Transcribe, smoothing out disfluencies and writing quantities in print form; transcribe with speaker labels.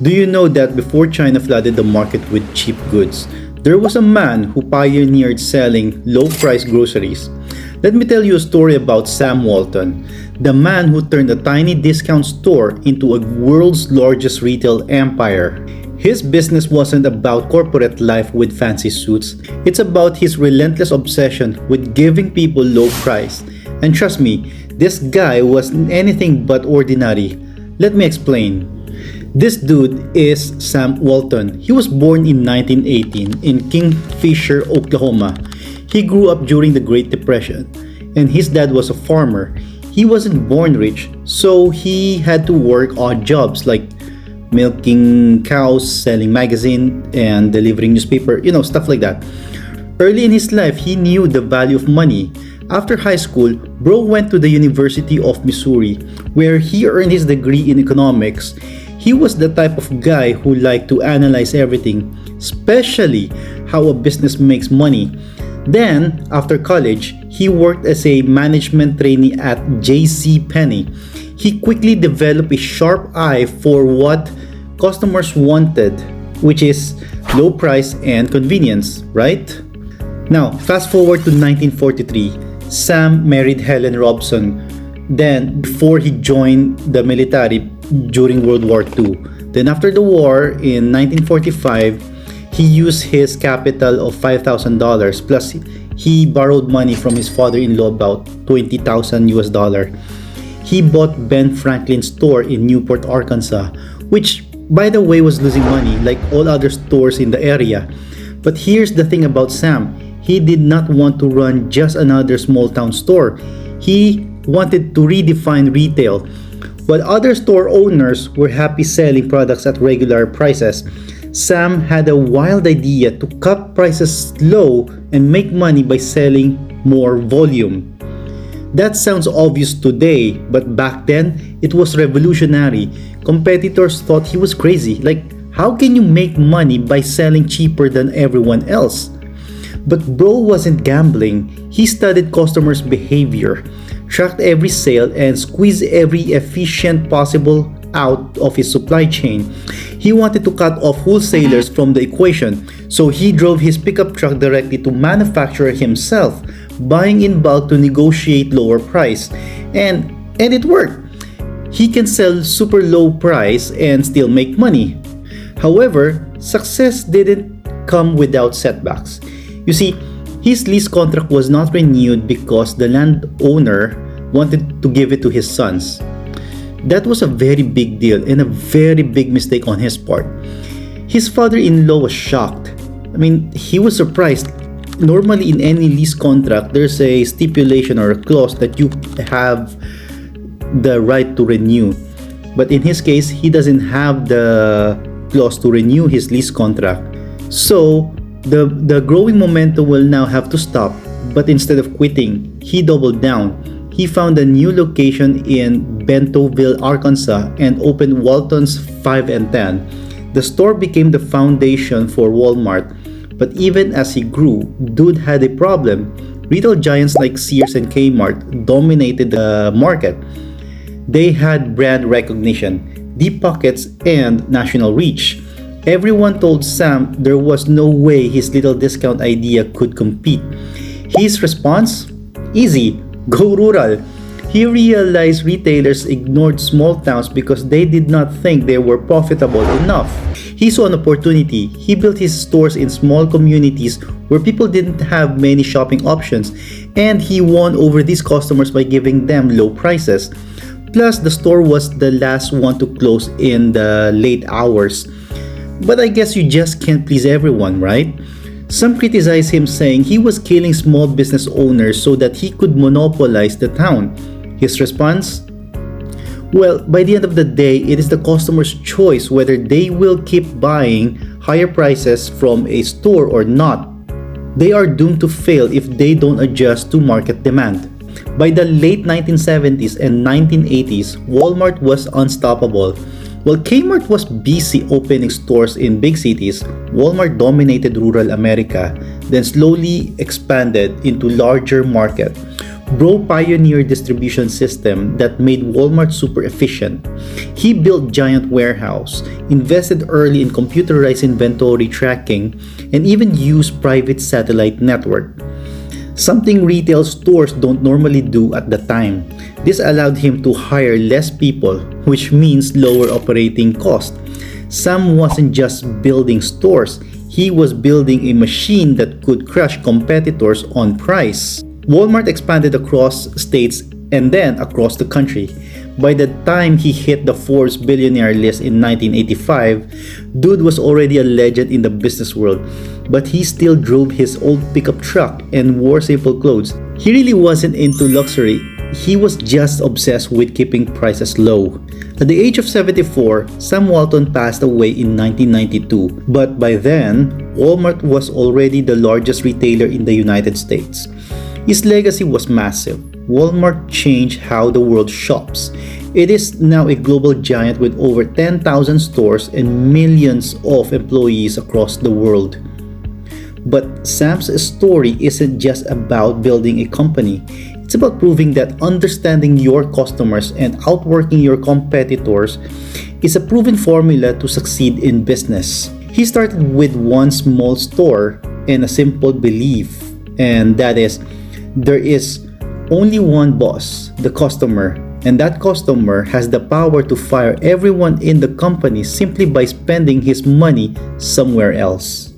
Speaker 1: Do you know that before China flooded the market with cheap goods, there was a man who pioneered selling low-priced groceries? Let me tell you a story about Sam Walton, the man who turned a tiny discount store into a world's largest retail empire. His business wasn't about corporate life with fancy suits. It's about his relentless obsession with giving people low price. And trust me, this guy wasn't anything but ordinary. Let me explain. This dude is Sam Walton. He was born in 1918 in Kingfisher, Oklahoma. He grew up during the Great Depression, and his dad was a farmer. He wasn't born rich, so he had to work odd jobs like milking cows, selling magazine, and delivering newspaper, stuff like that. Early in his life, he knew the value of money. After high school, Bro went to the University of Missouri, where he earned his degree in economics. He was the type of guy who liked to analyze everything, especially how a business makes money. Then, after college, he worked as a management trainee at J.C. Penney. He quickly developed a sharp eye for what customers wanted, which is low price and convenience, right? Now, fast forward to 1943. Sam married Helen Robson. Then, before he joined the military during World War II. Then after the war, in 1945, he used his capital of $5,000 plus he borrowed money from his father-in-law about 20,000 US dollar. He bought Ben Franklin's store in Newport, Arkansas, which by the way was losing money like all other stores in the area. But here's the thing about Sam. He did not want to run just another small town store. He wanted to redefine retail. While other store owners were happy selling products at regular prices, Sam had a wild idea to cut prices low and make money by selling more volume. That sounds obvious today, but back then, it was revolutionary. Competitors thought he was crazy. Like, how can you make money by selling cheaper than everyone else? But Bro wasn't gambling. He studied customers' behavior, tracked every sale, and squeezed every efficient possible out of his supply chain. He wanted to cut off wholesalers from the equation, so he drove his pickup truck directly to manufacturer himself, buying in bulk to negotiate lower price. And it worked. He can sell super low price and still make money. However, success didn't come without setbacks. You see, his lease contract was not renewed because the landowner wanted to give it to his sons. That was a very big deal and a very big mistake on his part. His father-in-law was shocked. He was surprised. Normally in any lease contract, there's a stipulation or a clause that you have the right to renew. But in his case, he doesn't have the clause to renew his lease contract. So, the growing momentum will now have to stop. But instead of quitting, he doubled down. He found a new location in Bentonville, Arkansas, and opened Walton's 5 and 10. The store became the foundation for Walmart. But even as he grew, Dude had a problem. Retail giants like Sears and Kmart dominated the market. They had brand recognition, deep pockets, and national reach. Everyone told Sam there was no way his little discount idea could compete. His response? Easy. Go rural. He realized retailers ignored small towns because they did not think they were profitable enough. He saw an opportunity. He built his stores in small communities where people didn't have many shopping options, and he won over these customers by giving them low prices. Plus, the store was the last one to close in the late hours. But I guess you just can't please everyone, right? Some criticize him, saying he was killing small business owners so that he could monopolize the town. His response? Well, by the end of the day, it is the customer's choice whether they will keep buying higher prices from a store or not. They are doomed to fail if they don't adjust to market demand. By the late 1970s and 1980s, Walmart was unstoppable. While Kmart was busy opening stores in big cities, Walmart dominated rural America, then slowly expanded into larger market. Bro pioneered distribution system that made Walmart super efficient. He built giant warehouse, invested early in computerized inventory tracking, and even used private satellite network. Something retail stores don't normally do at the time. This allowed him to hire less people, which means lower operating cost. Sam wasn't just building stores, he was building a machine that could crush competitors on price. Walmart expanded across states and then across the country. By the time he hit the Forbes billionaire list in 1985, dude was already a legend in the business world, but he still drove his old pickup truck and wore simple clothes. He really wasn't into luxury, he was just obsessed with keeping prices low. At the age of 74, Sam Walton passed away in 1992, but by then, Walmart was already the largest retailer in the United States. His legacy was massive. Walmart changed how the world shops. It is now a global giant with over 10,000 stores and millions of employees across the world. But Sam's story isn't just about building a company. It's about proving that understanding your customers and outworking your competitors is a proven formula to succeed in business. He started with one small store and a simple belief, and that is, there is only one boss, the customer, and that customer has the power to fire everyone in the company simply by spending his money somewhere else.